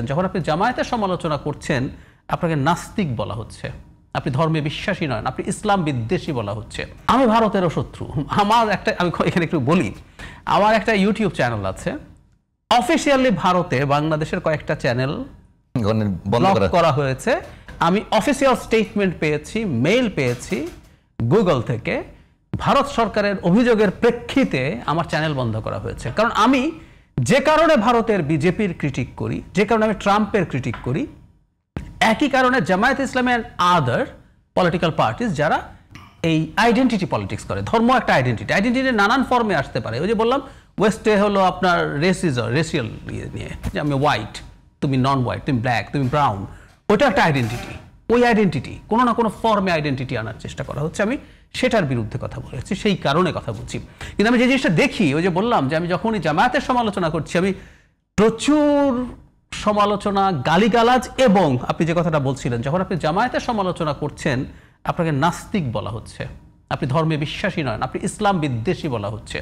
যখন আপনি জামায়াতের সমালোচনা করছেন আপনাকে নাস্তিক বলা হচ্ছে, আপনি ধর্মে বিশ্বাসী নন, আপনি ইসলাম বিদ্বেষী বলা হচ্ছে। আমি ভারতেরও শত্রু। আমি এখানে একটু বলি, আমার একটা ইউটিউব চ্যানেল আছে, অফিসিয়ালি ভারতে বাংলাদেশের কয়েকটা চ্যানেল ব্লক করা হয়েছে। আমি অফিসিয়াল স্টেটমেন্ট পেয়েছি, মেইল পেয়েছি গুগল থেকে, ভারত সরকারের অভিযোগের প্রেক্ষিতে আমার চ্যানেল বন্ধ করা হয়েছে। কারণ আমি যে কারণে ভারতের বিজেপির ক্রিটিক করি, যে কারণে আমি ট্রাম্পের ক্রিটিক করি, একই কারণে জামায়াত ইসলামী অ্যান্ড আদার পলিটিক্যাল পার্টিস যারা এই আইডেন্টিটি পলিটিক্স করে, ধর্ম একটা আইডেন্টিটি নানান ফর্মে আসতে পারে। ওই যে বললাম ওয়েস্টে হলো আপনার রেসিয়াল নিয়ে, যে আমি হোয়াইট, তুমি নন হোয়াইট, তুমি ব্ল্যাক, তুমি ব্রাউন, ওইটা একটা আইডেন্টিটি। ওই আইডেন্টিটি কোনো না কোনো ফর্মে আইডেন্টিটি আনার চেষ্টা করা হচ্ছে, আমি সেটার বিরুদ্ধে কথা বলেছি, সেই কারণে কথা বলছি। কিন্তু আমি যে জিনিসটা দেখি, ওই যে বললাম যে আমি যখনই জামায়াতের সমালোচনা করছি, আমি প্রচুর সমালোচনা, গালিগালাজ, এবং আপনি যে কথাটা বলছিলেন, যখন আপনি জামায়াতের সমালোচনা করছেন আপনাকে নাস্তিক বলা হচ্ছে, আপনি ধর্মে বিশ্বাসী নন, আপনি ইসলাম বিদ্বেষী বলা হচ্ছে।